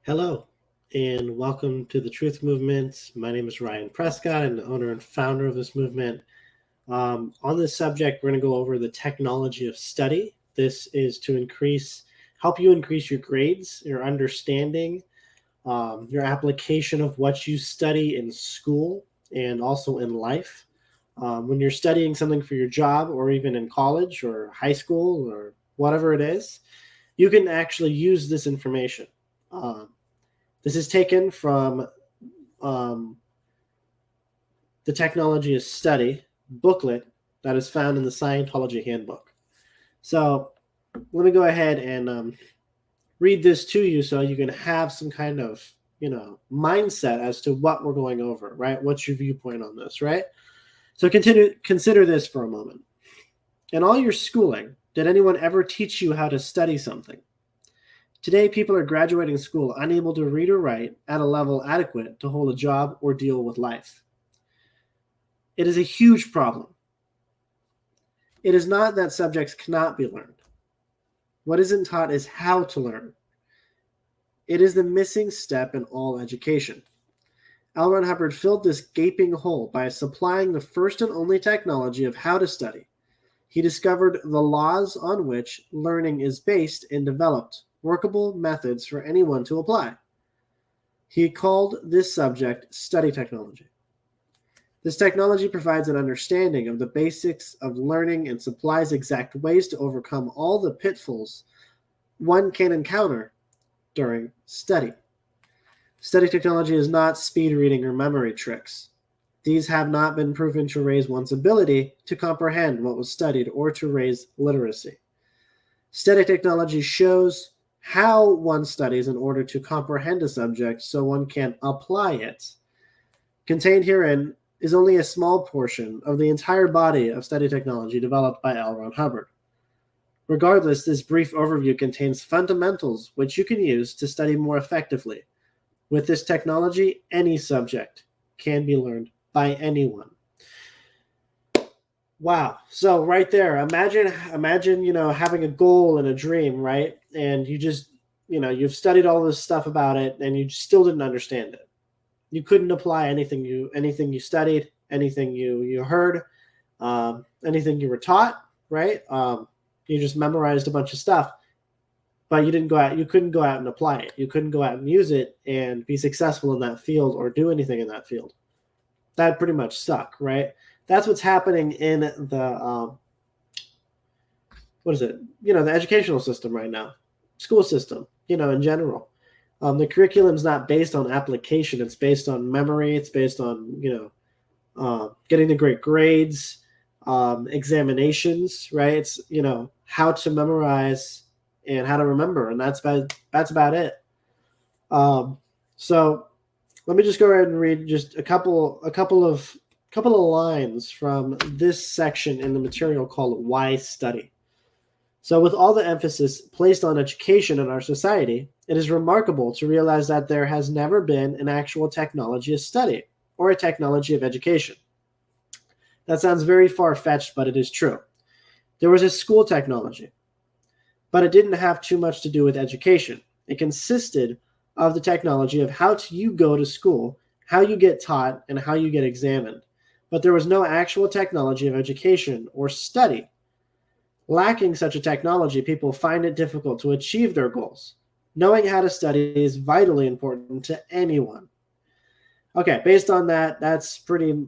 Hello, and welcome to the Truth Movement. My name is Ryan Prescott. I'm the owner and founder of this movement. On this subject, we're going to go over the technology of study. This is to help you increase your grades, your understanding, your application of what you study in school and also in life. When you're studying something for your job or even in college or high school or whatever it is, you can actually use this information. Um, this is taken from um, the Technology of Study booklet that is found in the Scientology Handbook. So let me go ahead and read this to you so you can have some kind of mindset as to what we're going over, right? What's your viewpoint on this, right? So consider this for a moment. In all your schooling, did anyone ever teach you how to study something? Today, people are graduating school unable to read or write at a level adequate to hold a job or deal with life. It is a huge problem. It is not that subjects cannot be learned. What isn't taught is how to learn. It is the missing step in all education. L. Ron Hubbard filled this gaping hole by supplying the first and only technology of how to study. He discovered the laws on which learning is based and developed workable methods for anyone to apply. He called this subject study technology. This technology provides an understanding of the basics of learning and supplies exact ways to overcome all the pitfalls one can encounter during study. Study technology is not speed reading or memory tricks. These have not been proven to raise one's ability to comprehend what was studied or to raise literacy. Study technology shows how one studies in order to comprehend a subject so one can apply it. Contained herein is only a small portion of the entire body of study technology developed by L. Ron Hubbard. Regardless, this brief overview contains fundamentals which you can use to study more effectively. With this technology, any subject can be learned by anyone. Wow. So right there, imagine, having a goal and a dream, right? And you just, you've studied all this stuff about it and you still didn't understand it. You couldn't apply anything you studied, anything you heard, anything you were taught, right? You just memorized a bunch of stuff, but you couldn't go out and apply it. You couldn't go out and use it and be successful in that field or do anything in that field. That pretty much suck, right? That's what's happening in the the educational system right now, school system, in general. The curriculum's not based on application. It's based on memory. It's based on, getting the great grades, examinations, right? It's, how to memorize and how to remember. And that's about it. So let me just go ahead and read just a couple of lines from this section in the material called Why Study. So with all the emphasis placed on education in our society, it is remarkable to realize that there has never been an actual technology of study or a technology of education. That sounds very far-fetched, but it is true. There was a school technology, but it didn't have too much to do with education. It consisted of the technology of how you go to school, how you get taught, and how you get examined. But there was no actual technology of education or study. Lacking such a technology, people find it difficult to achieve their goals. Knowing how to study is vitally important to anyone. Okay, based on that, that's pretty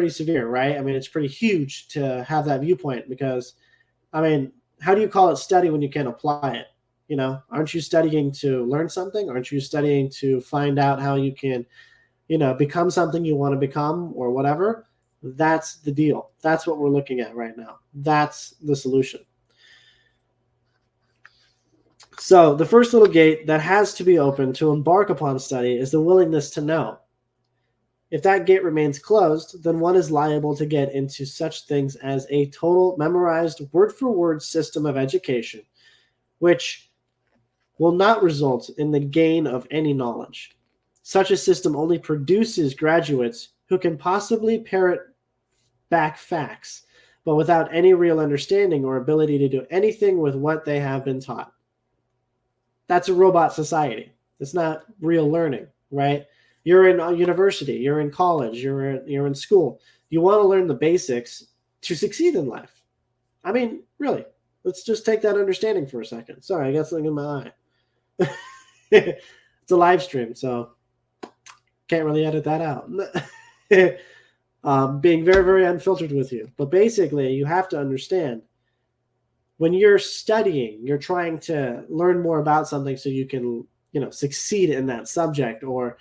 severe, right? I mean, it's pretty huge to have that viewpoint because, I mean, how do you call it study when you can't apply it? Aren't you studying to learn something? Aren't you studying to find out how you can, become something you want to become or whatever? That's the deal. That's what we're looking at right now. That's the solution. So the first little gate that has to be open to embark upon study is the willingness to know. If that gate remains closed, then one is liable to get into such things as a total memorized word-for-word system of education, which will not result in the gain of any knowledge. Such a system only produces graduates who can possibly parrot back facts, but without any real understanding or ability to do anything with what they have been taught. That's a robot society. It's not real learning, right? You're in a university, you're in college, you're in school. You want to learn the basics to succeed in life. I mean, really, let's just take that understanding for a second. Sorry, I got something in my eye. It's a live stream, so can't really edit that out. Being very, very unfiltered with you. But basically, you have to understand when you're studying, you're trying to learn more about something so you can, succeed in that subject or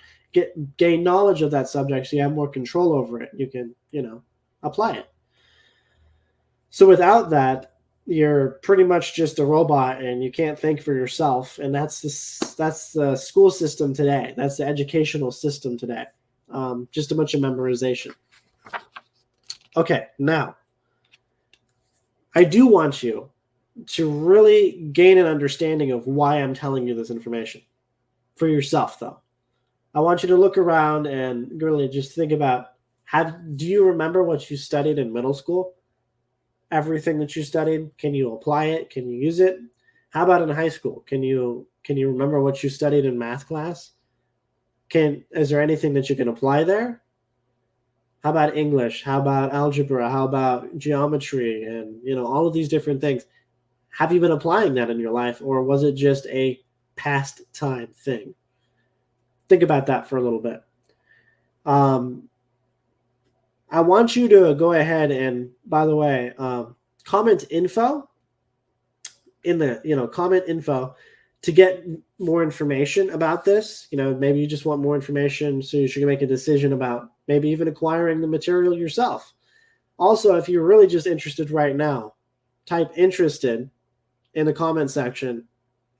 gain knowledge of that subject so you have more control over it. You can, apply it. So without that, you're pretty much just a robot and you can't think for yourself. And that's the school system today. That's the educational system today. Just a bunch of memorization. Okay, now, I do want you to really gain an understanding of why I'm telling you this information for yourself, though. I want you to look around and really just think about, do you remember what you studied in middle school? Everything that you studied, can you apply it? Can you use it? How about in high school? Can you remember what you studied in math class? Is there anything that you can apply there? How about English? How about algebra? How about geometry? And, all of these different things. Have you been applying that in your life, or was it just a past time thing? Think about that for a little bit. I want you to go ahead and, by the way, comment info in the, comment info to get more information about this. Maybe you just want more information so you should make a decision about maybe even acquiring the material yourself. Also, if you're really just interested right now, type interested in the comment section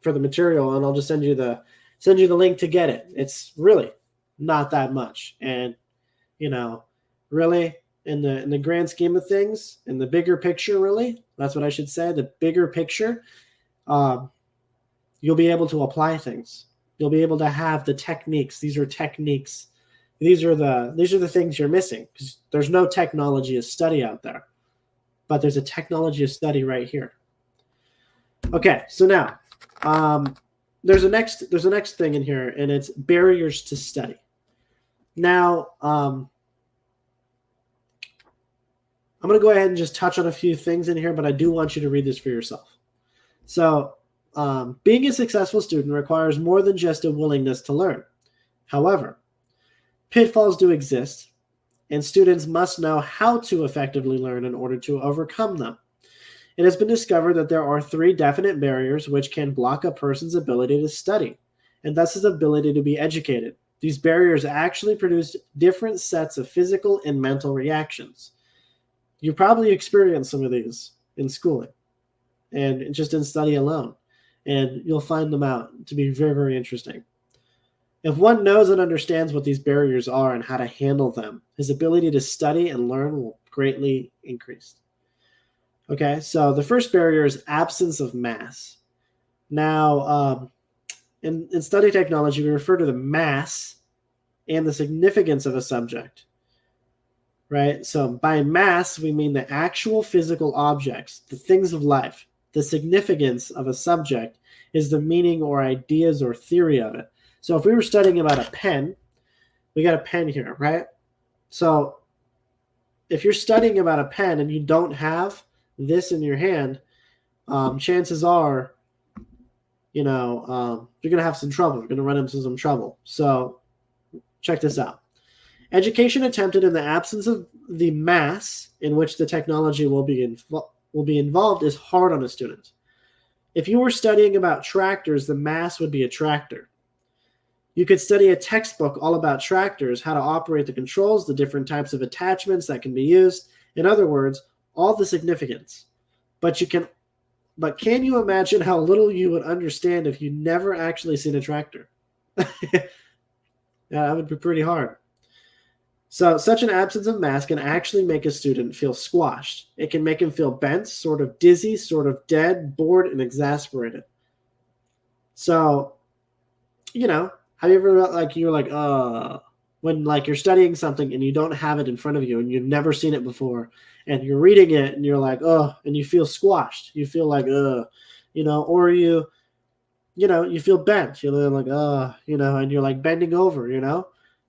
for the material, and I'll just send you the link to get it. It's really not that much. And, really, in the grand scheme of things, in the bigger picture, really, that's what I should say, the bigger picture, you'll be able to apply things. You'll be able to have the techniques. These are techniques. These are the things you're missing, because there's no technology of study out there, but there's a technology of study right here. Okay, so now there's a next thing in here, and it's barriers to study. Now, I'm going to go ahead and just touch on a few things in here, but I do want you to read this for yourself. So, being a successful student requires more than just a willingness to learn. However, pitfalls do exist, and students must know how to effectively learn in order to overcome them. It has been discovered that there are 3 definite barriers which can block a person's ability to study, and thus his ability to be educated. These barriers actually produce different sets of physical and mental reactions. You probably experienced some of these in schooling and just in study alone, and you'll find them out to be very, very interesting. If one knows and understands what these barriers are and how to handle them, his ability to study and learn will greatly increase. Okay, so the first barrier is absence of mass. Now, in study technology, we refer to the mass and the significance of a subject, right? So by mass, we mean the actual physical objects, the things of life. The significance of a subject is the meaning or ideas or theory of it. So if we were studying about a pen, we got a pen here, right? So if you're studying about a pen and you don't have this in your hand, chances are, you're going to have some trouble. You're going to run into some trouble. So check this out. Education attempted in the absence of the mass in which the technology will be involved is hard on a student. If you were studying about tractors, the mass would be a tractor. You could study a textbook all about tractors, how to operate the controls, the different types of attachments that can be used. In other words, all the significance. But can you imagine how little you would understand if you never actually seen a tractor? Yeah, that would be pretty hard. So such an absence of mass can actually make a student feel squashed. It can make him feel bent, sort of dizzy, sort of dead, bored, and exasperated. So, have you ever when you're studying something and you don't have it in front of you and you've never seen it before and you're reading it and you're like, and you feel squashed. You feel like, or you feel bent. You're like, and you're like bending over,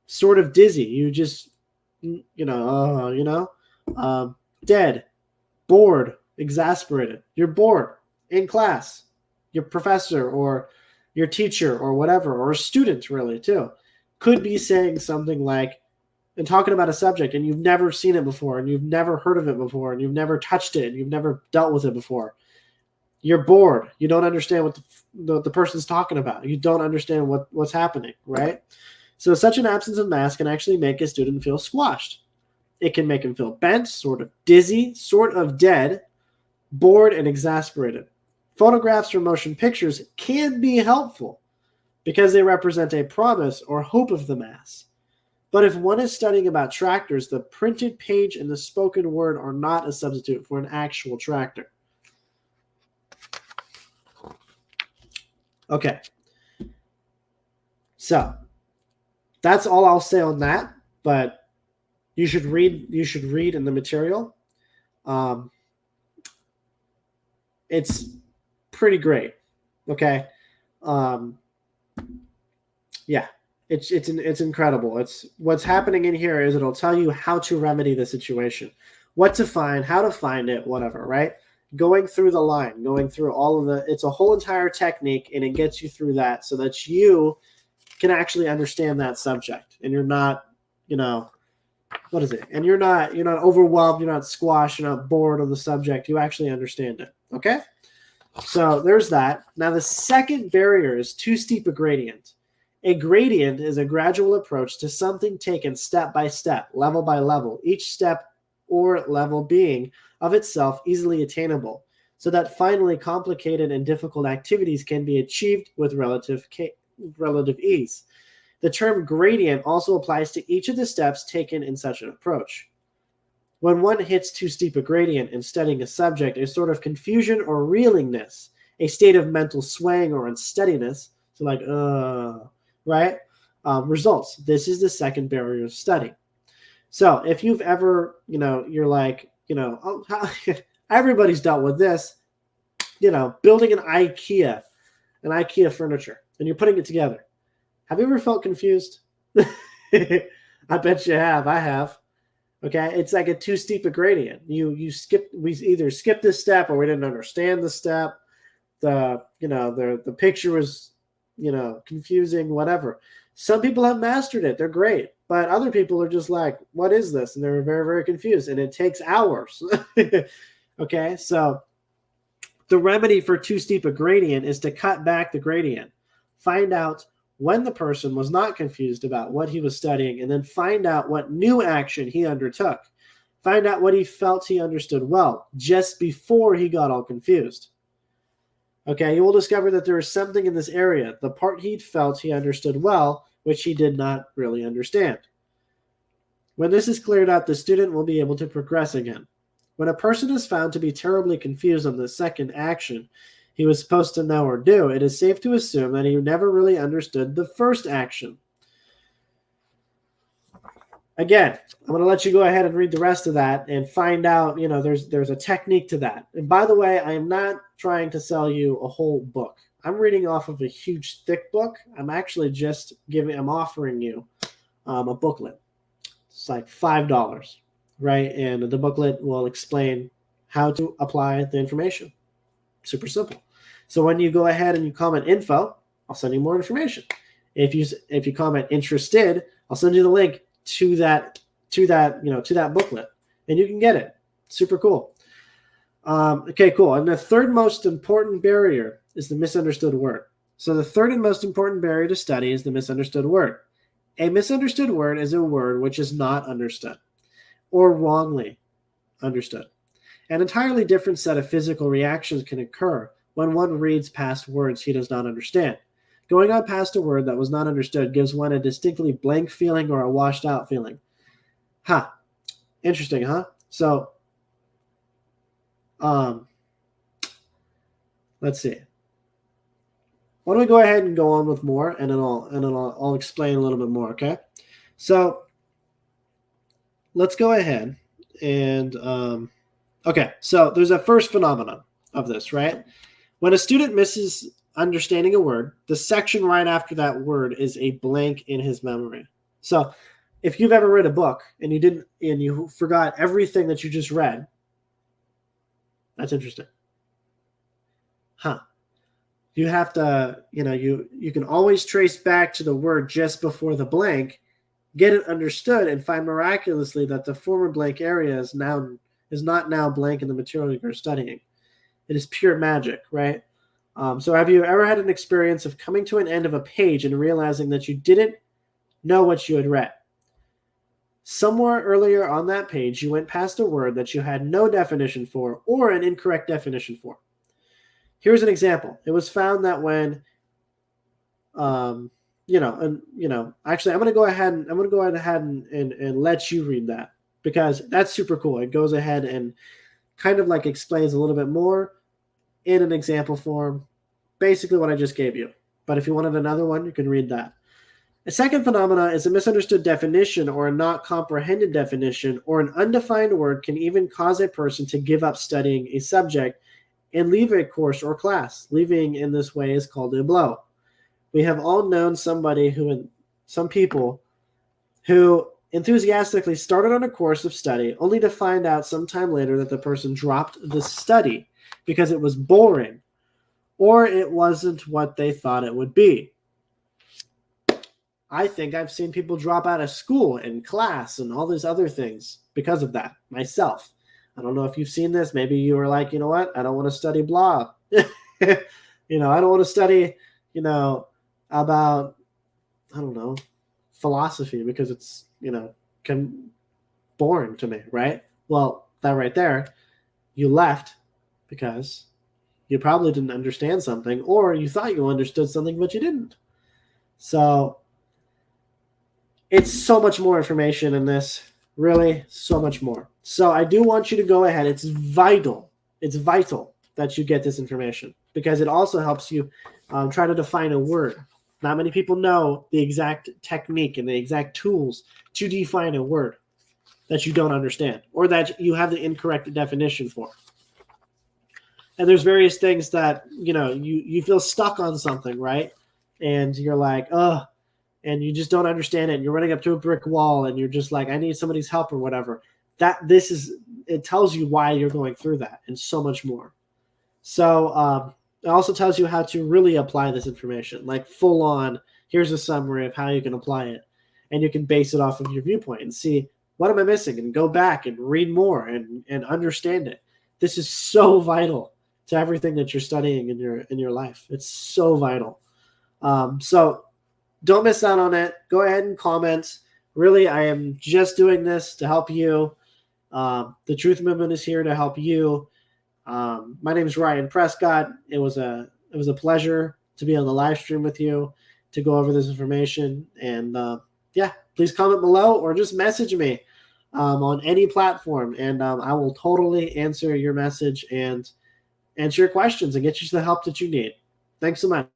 sort of dizzy. You just, dead, bored, exasperated. You're bored in class. Your professor or your teacher or whatever, or a student really too, could be saying something like, and talking about a subject, and you've never seen it before, and you've never heard of it before, and you've never touched it, and you've never dealt with it before. You're bored. You don't understand what the person's talking about. You don't understand what's happening, right? So such an absence of mass can actually make a student feel squashed. It can make him feel bent, sort of dizzy, sort of dead, bored, and exasperated. Photographs or motion pictures can be helpful because they represent a promise or hope of the mass. But if one is studying about tractors, the printed page and the spoken word are not a substitute for an actual tractor. Okay. So that's all I'll say on that, but you should read in the material. It's pretty great. Okay. Yeah. It's incredible. It's what's happening in here is it'll tell you how to remedy the situation, what to find, how to find it, whatever, right? Going through the line, going through all of it's a whole entire technique, and it gets you through that so that you can actually understand that subject, and you're not, what is it? And you're not overwhelmed, you're not squashed, you're not bored of the subject. You actually understand it. Okay? So there's that. Now the second barrier is too steep a gradient. A gradient is a gradual approach to something taken step by step, level by level, each step or level being of itself easily attainable, so that finally complicated and difficult activities can be achieved with relative ease. The term gradient also applies to each of the steps taken in such an approach. When one hits too steep a gradient in studying a subject, a sort of confusion or reelingness, a state of mental swaying or unsteadiness, so like, right, results. This is the second barrier of study. So if you've ever, you're like, everybody's dealt with this, building an IKEA furniture, and you're putting it together. Have you ever felt confused? I bet you have. I have. Okay, it's like a too steep a gradient. We either skipped this step or we didn't understand the step. The picture was, confusing, whatever. Some people have mastered it. They're great. But other people are just like, what is this? And they're very, very confused. And it takes hours. Okay, so the remedy for too steep a gradient is to cut back the gradient. Find out when the person was not confused about what he was studying, and then find out what new action he undertook. Find out what he felt he understood well just before he got all confused. Okay, you will discover that there is something in this area, the part he felt he understood well, which he did not really understand. When this is cleared up, the student will be able to progress again. When a person is found to be terribly confused on the second action he was supposed to know or do, it is safe to assume that he never really understood the first action. Again, I'm going to let you go ahead and read the rest of that and find out, there's a technique to that. And by the way, I am not trying to sell you a whole book. I'm reading off of a huge, thick book. I'm actually just I'm offering you a booklet. It's like $5, right? And the booklet will explain how to apply the information. Super simple. So when you go ahead and you comment info, I'll send you more information. If you comment interested, I'll send you the link to that booklet, and you can get it. Super cool. Okay, cool. And the third most important barrier is the misunderstood word. So the third and most important barrier to study is the misunderstood word. A misunderstood word is a word which is not understood or wrongly understood. An entirely different set of physical reactions can occur when one reads past words he does not understand. Going on past a word that was not understood gives one a distinctly blank feeling or a washed out feeling. Interesting, huh? So, let's see. Why don't we go ahead and go on with more, and then I'll explain a little bit more, okay? So, let's go ahead and okay. So there's a first phenomenon of this, right? When a student misses understanding a word, the section right after that word is a blank in his memory. So if you've ever read a book and you forgot everything that you just read, that's interesting. Huh. You have to, you can always trace back to the word just before the blank, get it understood, and find miraculously that the former blank area is not now blank in the material you're studying. It is pure magic, right? So have you ever had an experience of coming to an end of a page and realizing that you didn't know what you had read? Somewhere earlier on that page, you went past a word that you had no definition for or an incorrect definition for. Here's an example. It was found that when, actually, I'm going to go ahead and let you read that because that's super cool. It goes ahead and kind of like explains a little bit more in an example form, basically what I just gave you. But if you wanted another one, you can read that. A second phenomena is a misunderstood definition or a not comprehended definition or an undefined word can even cause a person to give up studying a subject and leave a course or class. Leaving in this way is called a blow. We have all known some people who enthusiastically started on a course of study only to find out sometime later that the person dropped the study because it was boring or it wasn't what they thought it would be. I think I've seen people drop out of school and class and all these other things because of that myself. I don't know if you've seen this. Maybe you were like, you know what? I don't want to study blah. I don't want to study, about, I don't know, philosophy because it's, boring to me, right? Well, that right there, you left because you probably didn't understand something or you thought you understood something, but you didn't. So it's so much more information in this, really so much more. So I do want you to go ahead. It's vital that you get this information because it also helps you try to define a word. Not many people know the exact technique and the exact tools to define a word that you don't understand or that you have the incorrect definition for. And there's various things that, you feel stuck on something, right? And you're like, oh, and you just don't understand it. And you're running up to a brick wall and you're just like, I need somebody's help or whatever. It tells you why you're going through that and so much more. So it also tells you how to really apply this information, like full on, here's a summary of how you can apply it. And you can base it off of your viewpoint and see, what am I missing? And go back and read more and understand it. This is so vital to everything that you're studying in your life. It's so vital. So don't miss out on it. Go ahead and comment. Really, I am just doing this to help you. The Truth Movement is here to help you. My name is Ryan Prescott. It was a pleasure to be on the live stream with you to go over this information. And please comment below or just message me on any platform, and I will totally answer your message and answer your questions and get you the help that you need. Thanks so much.